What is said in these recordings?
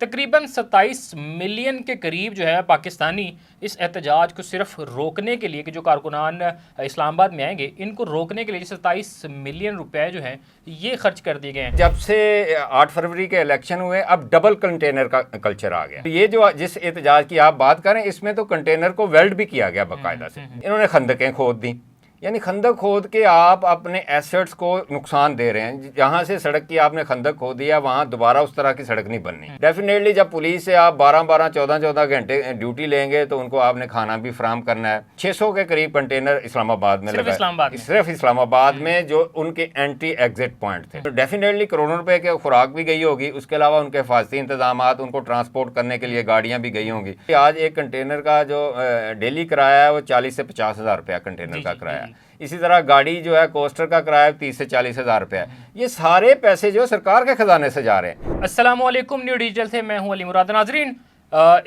तकरीबन 27 मिलियन के करीब जो है पाकिस्तानी इस एहतजाज को सिर्फ रोकने के लिए कि जो कारकुनान इस्लामाबाद में आएंगे इनको रोकने के लिए 27 मिलियन रुपए जो हैं ये खर्च कर दिए गए हैं। जब से 8 फरवरी के इलेक्शन हुए अब डबल कंटेनर का कल्चर आ गया। ये जो जिस एहतजाज की आप बात करें इसमें तो कंटेनर को वेल्ड भी किया गया बाकायदा से। इन्होंने खंदकें खोद दी, यानी खंदक खोद के आप अपने एसेट्स को नुकसान दे रहे हैं। जहाँ से सड़क की आपने खंदक खोद दिया वहाँ दोबारा उस तरह की सड़क नहीं बननी। डेफिनेटली जब पुलिस से आप 12-12, 14-14 घंटे ड्यूटी लेंगे तो उनको आपने खाना भी फराहम करना है। 600 के करीब कंटेनर इस्लामाबाद में लगा, सिर्फ इस्लामाबाद में जो उनके एंटी एग्जिट पॉइंट थे। तो डेफिनेटली करोड़ों रुपए की खुराक भी गई होगी, उसके अलावा उनके हिफाजती इंतजाम, उनको ट्रांसपोर्ट करने के लिए गाड़ियाँ भी गई होंगी। आज एक कंटेनर का जो डेली किराया है वो 40 से 50 हज़ार रुपया कंटेनर का किराया। इसी तरह गाड़ी जो है कोस्टर का किराया 30 से 40 हज़ार रुपया है। ये सारे पैसे जो सरकार के खजाने से जा रहे हैं। अस्सलाम वालेकुम, न्यू डिजिटल से मैं हूं अली मुराद। नाजरीन,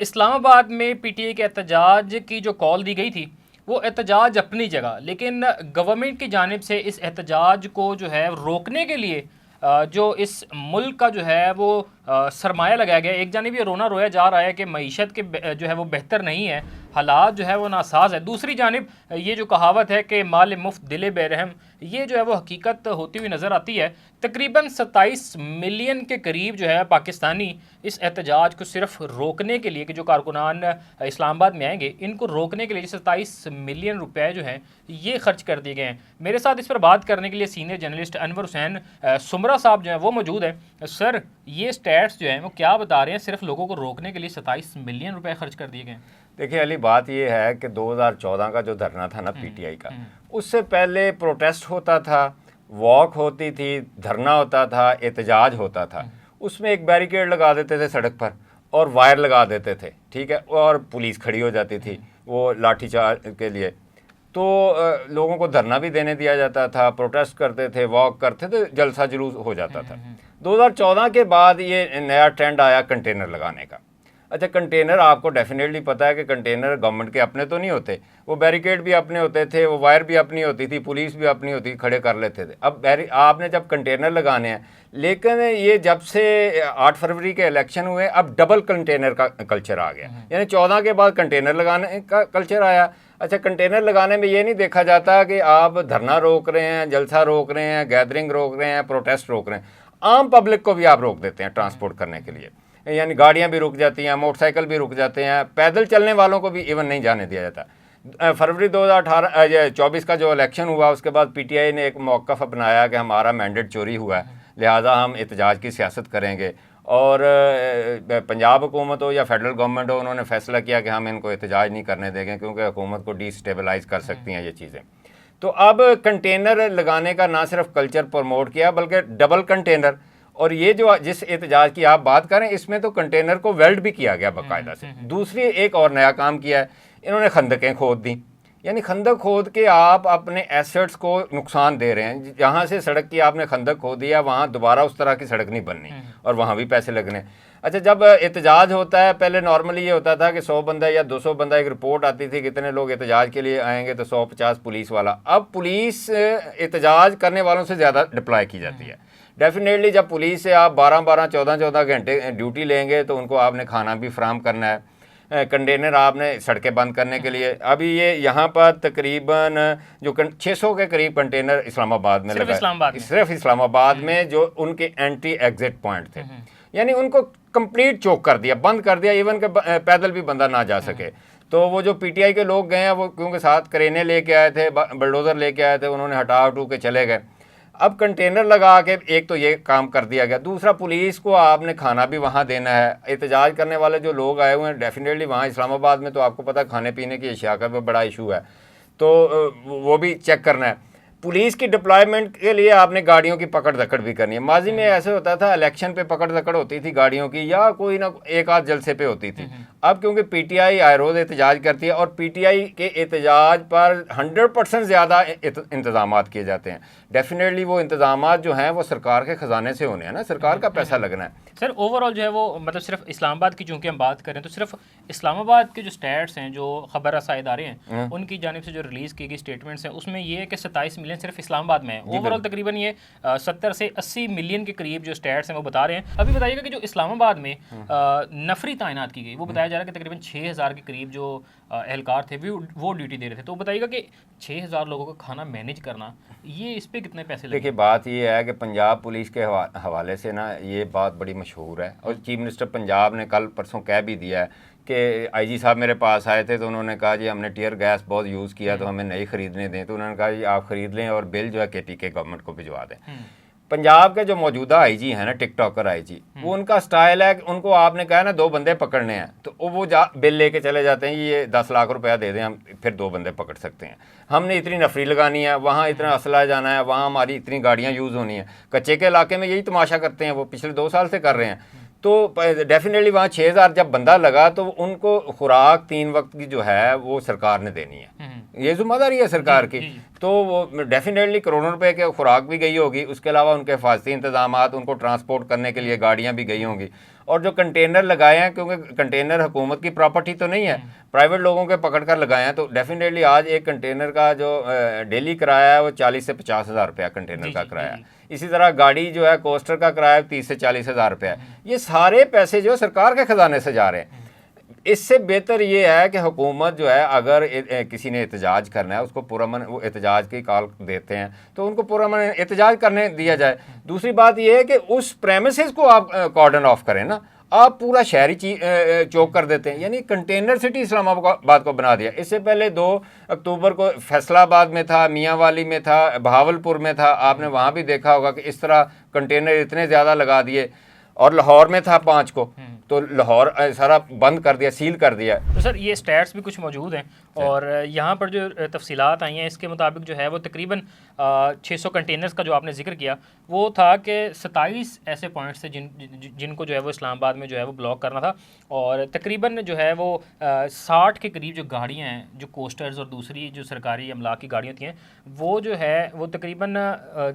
इस्लामाबाद में पीटीआई के एहतजाज की जो कॉल दी गई थी वो एहतजाज अपनी जगह, लेकिन गवर्नमेंट की जानिब से इस एहतजाज को जो है रोकने के लिए जो इस मुल्क का जो है वो सरमाया लगाया गया। एक जानिब ये रोना रोया जा रहा है कि मईशत के जो है वो बेहतर नहीं है, हालात जो है वो नासाज है। दूसरी जानिब ये जो कहावत है कि माल मुफ्त दिले बेरहम, ये जो है वो हकीकत होती हुई नज़र आती है। तकरीबन 27 मिलियन के करीब जो है पाकिस्तानी इस एहतजाज को सिर्फ रोकने के लिए कि जो कारकुनान इस्लामाबाद में आएंगे इनको रोकने के लिए 27 मिलियन रुपए जो हैं ये खर्च कर दिए गए हैं। मेरे साथ इस पर बात करने के लिए सीनियर जर्नलिस्ट अनवर हुसैन सुमरा साहब जो हैं वो मौजूद हैं। सर, ये स्टैट्स जो हैं वो क्या बता रहे हैं, सिर्फ लोगों को रोकने के लिए 27 मिलियन रुपए खर्च कर दिए गए हैं? देखिए अली, बात ये है कि 2014 का जो धरना था ना पीटीआई का, उससे पहले प्रोटेस्ट होता था, वॉक होती थी, धरना होता था, एहतजाज होता था। उसमें एक बैरिकेड लगा देते थे सड़क पर और वायर लगा देते थे, ठीक है, और पुलिस खड़ी हो जाती थी वो लाठीचार्ज के लिए। तो लोगों को धरना भी देने दिया जाता था, प्रोटेस्ट करते थे, वॉक करते थे, जलसा जुलूस हो जाता था। 2014 के बाद ये नया ट्रेंड आया कंटेनर लगाने का। अच्छा, कंटेनर आपको डेफिनेटली पता है कि कंटेनर गवर्नमेंट के अपने तो नहीं होते, वो बैरिकेड भी अपने होते थे, वो वायर भी अपनी होती थी, पुलिस भी अपनी होती, खड़े कर लेते थे। अब आपने जब कंटेनर लगाने हैं, लेकिन ये जब से 8 फरवरी के इलेक्शन हुए अब डबल कंटेनर का कल्चर आ गया। यानी 14 के बाद कंटेनर लगाने का कल्चर आया। अच्छा, कंटेनर लगाने में ये नहीं देखा जाता कि आप धरना रोक रहे हैं, जलसा रोक रहे हैं, गैदरिंग रोक रहे हैं, प्रोटेस्ट रोक रहे हैं, आम पब्लिक को भी आप रोक देते हैं ट्रांसपोर्ट करने के लिए। यानी गाड़ियां भी रुक जाती हैं, मोटरसाइकिल भी रुक जाते हैं, पैदल चलने वालों को भी इवन नहीं जाने दिया जाता। फरवरी 2024 का जो इलेक्शन हुआ उसके बाद पीटीआई ने एक मौक़िफ़ अपनाया कि हमारा मैंडेट चोरी हुआ है, लिहाजा हम एहतजाज की सियासत करेंगे। और पंजाब हुकूमत हो या फेडरल गवर्नमेंट हो, उन्होंने फैसला किया कि हम इनको एहतजाज नहीं करने देंगे क्योंकि हुकूमत को डिस्टेबलाइज कर सकती हैं ये चीज़ें। तो अब कंटेनर लगाने का ना सिर्फ कल्चर प्रमोट किया बल्कि डबल कंटेनर, और ये जो जिस एहतजाज की आप बात करें इसमें तो कंटेनर को वेल्ड भी किया गया बाकायदा से। दूसरी एक और नया काम किया है, इन्होंने खंदकें खोद दी, यानी खंदक खोद के आप अपने एसेट्स को नुकसान दे रहे हैं। जहाँ से सड़क की आपने खंदक खोद दिया वहाँ दोबारा उस तरह की सड़क नहीं बननी और वहाँ भी पैसे लगने। अच्छा, जब एहतजाज होता है पहले नॉर्मली ये होता था कि 100 बंदा या 200 बंदा, एक रिपोर्ट आती थी कितने लोग एहतजाज के लिए आएंगे तो 150 पुलिस वाला। अब पुलिस एहतजाज करने वालों से ज़्यादा डिप्लॉय की जाती है। डेफिनेटली जब पुलिस से आप 12-12, 14-14 घंटे ड्यूटी लेंगे तो उनको आपने खाना भी फराहम करना है, कंटेनर आपने सड़कें बंद करने के लिए। अभी ये यहाँ पर तकरीबन जो 600 के करीब कंटेनर इस्लामाबाद में लगा, सिर्फ इस्लामाबाद में जो उनके एंटी एग्जिट पॉइंट थे, यानी उनको कंप्लीट चोक कर दिया, बंद कर दिया, इवन के पैदल भी बंदा ना जा सके। तो वो जो पीटीआई के लोग गए हैं वो क्योंकि साथ करेने लेके आए थे, बलडोज़र लेके आए थे, उन्होंने हटा हटू के चले गए। अब कंटेनर लगा के एक तो ये काम कर दिया गया, दूसरा पुलिस को आपने खाना भी वहाँ देना है। एहतजाज करने वाले जो लोग आए हुए हैं डेफिनेटली वहाँ इस्लामाबाद में तो आपको पता खाने पीने की अशिया का भी बड़ा इशू है, तो वो भी चेक करना है। पुलिस की डिप्लॉयमेंट के लिए आपने गाड़ियों की पकड़ दकड़ भी करनी है। माजी में ऐसे होता था इलेक्शन पे पकड़ दकड़ होती थी गाड़ियों की, या कोई ना एक आध जलसे पे होती थी। अब क्योंकि पीटीआई आए रोज़ एहतजाज करती है और पीटीआई के एहतजाज पर 100% ज़्यादा इंतजाम किए जाते हैं। डेफिनेटली वो इंतजाम जो हैं वो सरकार के ख़जाने से होने हैं ना, सरकार का पैसा लगना है। सर ओवरऑल जो है वो मतलब सिर्फ इस्लामाबाद की चूंकि हम बात करें तो सिर्फ इस्लामाबाद के जो स्टैट्स हैं, जो खबर रसा इदारे हैं, उनकी जानिब से जो रिलीज़ की गई स्टेटमेंट्स हैं, उसमें ये है कि 27 मिलियन सिर्फ इस्लामाबाद में है। ओवरऑल तकरीबन ये 70 से 80 मिलियन के करीब जो स्टैट्स हैं वो बता रहे हैं। अभी बताइएगा कि जो इस्लामाबाद में नफरी तैनात की गई, वो बताया जा रहा है कि तकरीबन 6000 के करीब जो एहलकार थे वो ड्यूटी दे रहे थे। तो बताइएगा कि 6000 लोगों का खाना मैनेज करना, ये इस पे कितने पैसे लगे? देखिए बात ये है कि पंजाब पुलिस के हवाले से ना ये बात बड़ी मशहूर है, और चीफ मिनिस्टर पंजाब ने कल परसों कह भी दिया है कि आईजी साहब मेरे पास आए थे तो उन्होंने कहा जी हमने टीयर गैस बहुत यूज़ किया तो हमें नई खरीदने दें। तो उन्होंने कहा जी आप ख़रीद लें और बिल जो है KPK गवर्नमेंट को भिजवा दें। पंजाब के जो मौजूदा आईजी हैं ना, टिकटॉकर आईजी, वो उनका स्टाइल है कि उनको आपने कहा ना 2 बंदे पकड़ने हैं तो वो बिल लेके चले जाते हैं, ये 10 लाख रुपया दे दें हम फिर 2 बंदे पकड़ सकते हैं। हमने इतनी नफरी लगानी है, वहाँ इतना असला जाना है, वहाँ हमारी इतनी गाड़ियाँ यूज़ होनी है। कच्चे के इलाके में यही तमाशा करते हैं, वो पिछले 2 साल से कर रहे हैं। तो डेफिनेटली वहाँ 6000 जब बंदा लगा तो उनको खुराक 3 वक्त की जो है वो सरकार ने देनी है, ये जिम्मेदारी है सरकार की। तो वो डेफिनेटली करोड़ों रुपए के खुराक भी गई होगी, उसके अलावा उनके हिफाजती इंतजाम, उनको ट्रांसपोर्ट करने के लिए गाड़ियाँ भी गई होंगी। और जो कंटेनर लगाए हैं, क्योंकि कंटेनर हुकूमत की प्रॉपर्टी तो नहीं है, प्राइवेट लोगों के पकड़ कर लगाए हैं, तो डेफिनेटली आज एक कंटेनर का जो डेली किराया है वो 40 से 50 हज़ार रुपया कंटेनर का किराया है। इसी तरह गाड़ी जो है कोस्टर का किराया 30 से 40 हज़ार रुपया है। ये सारे पैसे जो सरकार के खजाने से जा रहे हैं। इससे बेहतर ये है कि हुकूमत जो है अगर किसी ने एहतजाज करना है, उसको पुरअमन वो एहतजाज की कॉल देते हैं तो उनको पुरअमन एहतजाज करने दिया जाए। दूसरी बात ये है कि उस प्रेमिसेस को आप कॉर्डन ऑफ करें ना, आप पूरा शहरी चौक कर देते हैं, यानी कंटेनर सिटी इस्लामाबाद को बना दिया। इससे पहले 2 अक्टूबर को फैसलाबाद में था, मियांवाली में था, बहावलपुर में था, आपने वहाँ भी देखा होगा कि इस तरह कंटेनर इतने ज़्यादा लगा दिए। और लाहौर में था 5 को, तो लाहौर सारा बंद कर दिया, सील कर दिया। तो सर ये स्टैट्स भी कुछ मौजूद हैं और यहाँ पर जो तफसीलात आई हैं इसके मुताबिक जो है वो तकरीबन 600 कंटेनर्स का जो आपने जिक्र किया वो था कि 27 ऐसे पॉइंट्स थे जिनको जो है वो इस्लामाबाद में जो है वो ब्लॉक करना था। और तकरीबन जो है वो 60 के करीब जो गाड़ियाँ हैं, जो कोस्टर्स और दूसरी जो सरकारी अमला की गाड़ियाँ थी हैं, वो जो है वो तकरीबन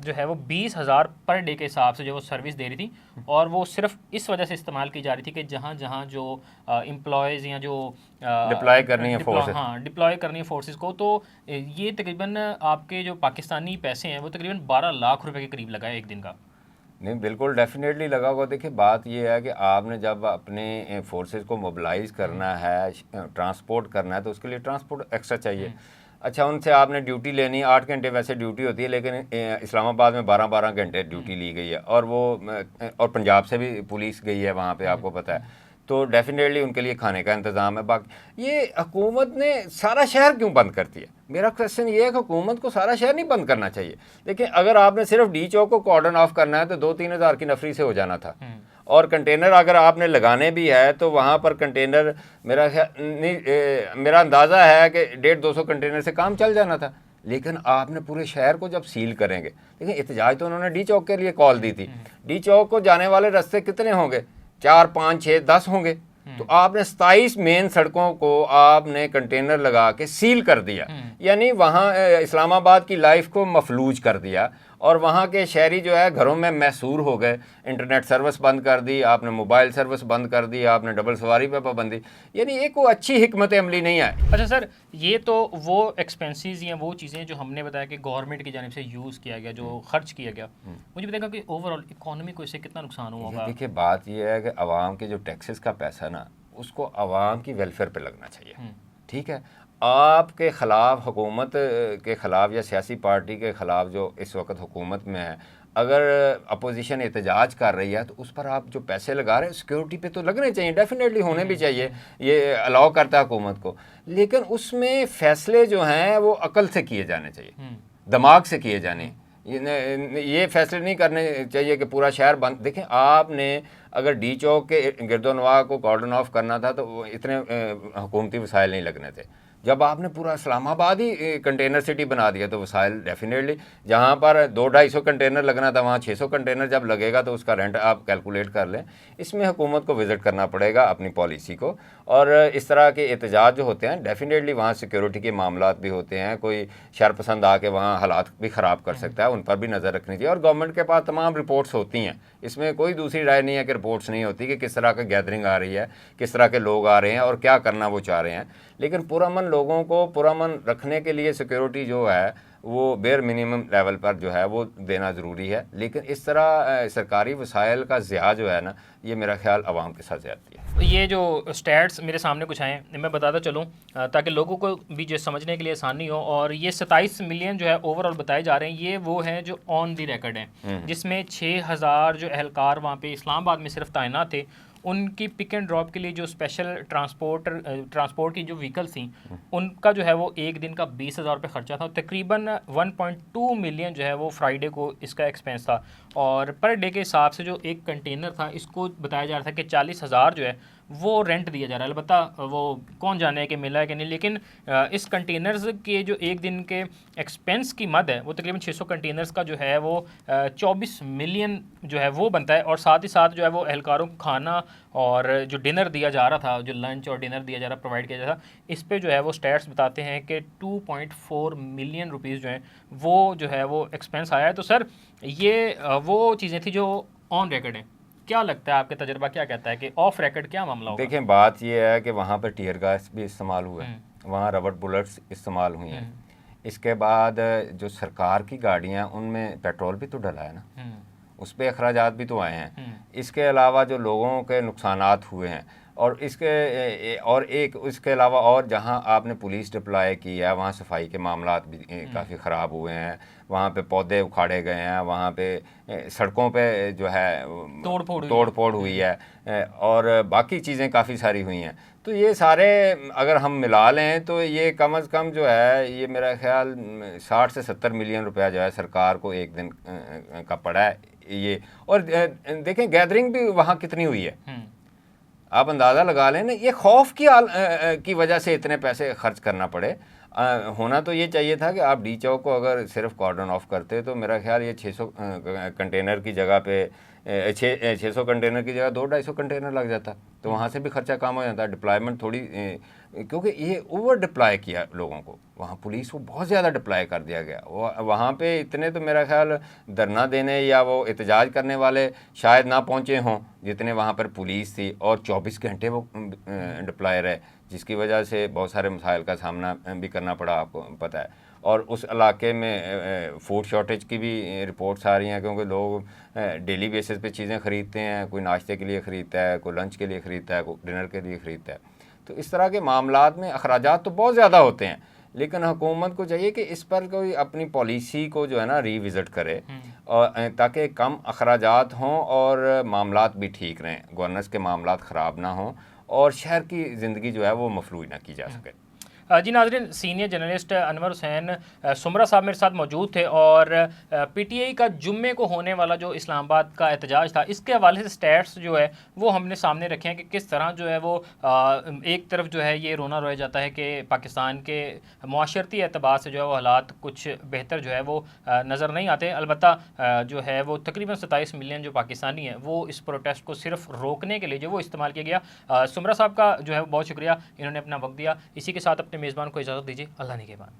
जो है वो 20,000 पर डे के हिसाब से जो वो सर्विस दे रही थी। और वो सिर्फ इस वजह से इस्तेमाल की जा रही थी कि जहाँ जहाँ जो एम्प्लॉयज़ या जो डिप्लॉय करनी है फोर्सेस, हाँ डिप्लॉय करनी है फोर्सेस को, तो ये तकरीबन आपके जो पाकिस्तानी पैसे हैं वो तकरीबन 12 लाख रुपए के करीब लगा है एक दिन का। नहीं बिल्कुल डेफिनेटली लगा होगा। देखिए बात ये है कि आपने जब अपने फोर्सेस को मोबिलाइज करना है, ट्रांसपोर्ट करना है, तो उसके लिए ट्रांसपोर्ट एक्स्ट्रा चाहिए। अच्छा, उनसे आपने ड्यूटी लेनी है, 8 घंटे वैसे ड्यूटी होती है, लेकिन इस्लामाबाद में 12-12 घंटे ड्यूटी ली गई है। और वो और पंजाब से भी पुलिस गई है वहाँ पे, आपको पता है। तो डेफिनेटली उनके लिए खाने का इंतज़ाम है। बाकी ये हुकूमत ने सारा शहर क्यों बंद करती है? मेरा क्वेश्चन ये है कि हुकूमत को सारा शहर नहीं बंद करना चाहिए। देखिए अगर आपने सिर्फ डी चौक को कॉर्डन ऑफ करना है तो 2-3 हज़ार की नफरी से हो जाना था। और कंटेनर अगर आपने लगाने भी है तो वहाँ पर कंटेनर मेरा अंदाज़ा है कि 150-200 कंटेनर से काम चल जाना था। लेकिन आपने पूरे शहर को जब सील करेंगे, देखिए एहतजाज तो उन्होंने डी चौक के लिए कॉल दी थी। डी चौक को जाने वाले रास्ते कितने होंगे? 4, 5, 6, 10 होंगे। तो आपने 27 मेन सड़कों को आपने कंटेनर लगा के सील कर दिया, यानी वहाँ इस्लामाबाद की लाइफ को मफलूज कर दिया। और वहाँ के शहरी जो है घरों में मैसूर हो गए। इंटरनेट सर्विस बंद कर दी आपने, मोबाइल सर्विस बंद कर दी आपने, डबल सवारी पे पाबंदी, यानी एक वो अच्छी हिकमत अमली नहीं है। अच्छा सर, ये तो वो एक्सपेंसेस या वो चीज़ें जो हमने बताया कि गवर्नमेंट की जानिब से यूज़ किया गया, जो खर्च किया गया, मुझे बताएगा कि ओवरऑल इकोनॉमी को इससे कितना नुकसान हुआ होगा? देखिए बात ये है कि आवाम के जो टैक्सेस का पैसा ना, उसको आवाम की वेलफेयर पे लगना चाहिए। ठीक है, आपके ख़िलाफ़, हुकूमत के ख़िलाफ़ या सियासी पार्टी के ख़िलाफ़ जो इस वक्त हुकूमत में है, अगर अपोजिशन एहतजाज कर रही है तो उस पर आप जो पैसे लगा रहे हैं सिक्योरिटी पे तो लगने चाहिए, डेफिनेटली होने भी चाहिए, ये अलाउ करता है हुकूमत को। लेकिन उसमें फ़ैसले जो हैं वो अकल से किए जाने चाहिए, दिमाग से किए जाने। ये फैसले नहीं करने चाहिए कि पूरा शहर बंद। देखें आपने अगर डी चौक के गिरदोनवा को कॉर्डन ऑफ करना था तो इतने हुकूमती वसाइल नहीं लगने थे। जब आपने पूरा इस्लामाबाद ही कंटेनर सिटी बना दिया तो वसाइल डेफिनेटली, जहाँ पर 200-250 कंटेनर लगना था वहाँ 600 कंटेनर जब लगेगा तो उसका रेंट आप कैलकुलेट कर लें। इसमें हुकूमत को विज़िट करना पड़ेगा अपनी पॉलिसी को, और इस तरह के एहतजाज जो होते हैं डेफिनेटली वहाँ सिक्योरिटी के मामलात भी होते हैं, कोई शरपसंद आके वहाँ हालात भी ख़राब कर सकता है, उन पर भी नज़र रखनी चाहिए। और गवर्नमेंट के पास तमाम रिपोर्ट्स होती हैं, इसमें कोई दूसरी राय नहीं है कि रिपोर्ट्स नहीं होती कि किस तरह का गैदरिंग आ रही है, किस तरह के लोग आ रहे हैं और क्या करना वो चाह रहे हैं। लेकिन पुरअमन लोगों को पुरअमन रखने के लिए सिक्योरिटी जो है वो बेयर मिनिमम लेवल पर जो है वो देना ज़रूरी है। लेकिन इस तरह सरकारी वसाइल का ज़िया जो है ना, ये मेरा ख्याल आवाम के साथ ज़्यादती है। ये जो स्टैट्स मेरे सामने कुछ आए मैं बताता चलूँ ताकि लोगों को भी जो समझने के लिए आसानी हो। और ये 27 मिलियन जो है ओवरऑल बताए जा रहे हैं, ये वो हैं जो ऑन दी रिकॉर्ड हैं, जिसमें 6000 जो एहलकार वहाँ पे इस्लामाबाद में सिर्फ तैनात थे। उनकी पिक एंड ड्रॉप के लिए जो स्पेशल ट्रांसपोर्ट की जो व्हीकल्स थी उनका जो है वो एक दिन का 20,000 रुपये खर्चा था। तकरीबन 1.2 मिलियन जो है वो फ्राइडे को इसका एक्सपेंस था। और पर डे के हिसाब से जो एक कंटेनर था इसको बताया जा रहा था कि 40,000 जो है वो रेंट दिया जा रहा है। अलबत्ता वो कौन जाने है कि मिला है कि नहीं, लेकिन इस कंटेनर्स के जो एक दिन के एक्सपेंस की मद है वो तकरीबन 600 कंटेनर्स का जो है वो 24 मिलियन जो है वो बनता है। और साथ ही साथ जो है वो एहलकारों को खाना और जो डिनर दिया जा रहा था, जो लंच और डिनर दिया जा रहा प्रोवाइड किया जा रहा, इस पे जो है वो स्टैट्स बताते हैं कि 2.4 मिलियन रुपीज़ जो हैं वो जो है वो एक्सपेंस आया है। तो सर ये वो चीज़ें थी जो ऑन रिकॉर्ड हैं, क्या लगता है आपके तजर्बा क्या कहता है कि ऑफ रिकॉर्ड क्या मामला होगा? देखें, बात यह है कि वहाँ पर टीयर गैस भी इस्तेमाल हुए, वहाँ रबर बुलेट्स इस्तेमाल हुई हैं। इसके बाद जो सरकार की गाड़ियाँ उनमें पेट्रोल भी तो डला है ना, उस पर अखराजात भी तो आए हैं। इसके अलावा जो लोगों के नुकसानात हुए हैं, और इसके अलावा और जहाँ आपने पुलिस डिप्लॉय की है वहाँ सफाई के मामलात भी काफ़ी ख़राब हुए हैं, वहाँ पे पौधे उखाड़े गए हैं, वहाँ पे सड़कों पे जो है तोड़ फोड़ हुई है, और बाकी चीज़ें काफ़ी सारी हुई हैं। तो ये सारे अगर हम मिला लें तो ये कम अज़ कम जो है ये मेरा ख्याल 60 से 70 मिलियन रुपया जो है सरकार को एक दिन का पड़ा है ये। और देखें गैदरिंग भी वहाँ कितनी हुई है, आप अंदाज़ा लगा लें ना, ये खौफ की वजह से इतने पैसे खर्च करना पड़े। होना तो ये चाहिए था कि आप डी चौक को अगर सिर्फ कॉर्डन ऑफ करते तो मेरा ख्याल ये 600 कंटेनर की जगह पे 600 कंटेनर की जगह 200-250 कंटेनर लग जाता, तो वहाँ से भी खर्चा कम हो जाता। डिप्लॉयमेंट थोड़ी, क्योंकि ये ओवर डिप्लॉय किया लोगों को, वहाँ पुलिस को बहुत ज़्यादा डिप्लॉय कर दिया गया। वहाँ पे इतने तो मेरा ख्याल धरना देने या वो एहतजाज करने वाले शायद ना पहुँचे हों जितने वहाँ पर पुलिस थी, और 24 घंटे वो डिप्लॉय रहे, जिसकी वजह से बहुत सारे मसाइल का सामना भी करना पड़ा, आपको पता है। और उस इलाके में फूड शॉर्टेज की भी रिपोर्ट्स आ रही हैं, क्योंकि लोग डेली बेसिस पे चीज़ें ख़रीदते हैं, कोई नाश्ते के लिए ख़रीदता है, कोई लंच के लिए ख़रीदता है, कोई डिनर के लिए ख़रीदता है। तो इस तरह के मामलात में अखराजात तो बहुत ज़्यादा होते हैं, लेकिन हुकूमत को चाहिए कि इस पर कोई अपनी पॉलिसी को जो है ना रिविज़िट करे, और ताकि कम अखराजात हों और मामलात भी ठीक रहें, गवर्नेंस के मामलात ख़राब ना हों और शहर की ज़िंदगी जो है वो मफलूज ना की जा सके। जी नाज़रीन, सीनियर जर्नलिस्ट अनवर हुसैन सुमरा साहब मेरे साथ मौजूद थे, और पीटीआई का जुम्मे को होने वाला जो इस्लामाबाद का एहतजाज था इसके हवाले से स्टैट्स जो है वो हमने सामने रखे हैं कि किस तरह जो है वो एक तरफ जो है ये रोना रोया जाता है कि पाकिस्तान के मुआशरती एतबार से जो है वो हालात कुछ बेहतर जो है वो नज़र नहीं आते। अलबत्ता जो है वो तकरीबन 27 मिलियन जो पाकिस्तानी है वो इस प्रोटेस्ट को सिर्फ रोकने के लिए जो वो इस्तेमाल किया गया। सुमरा साहब का जो है बहुत शुक्रिया, इन्होंने अपना वक्त दिया। इसी के साथ अपने मेज़बान को इजाज़त दीजिए। अल्लाह निगहबान।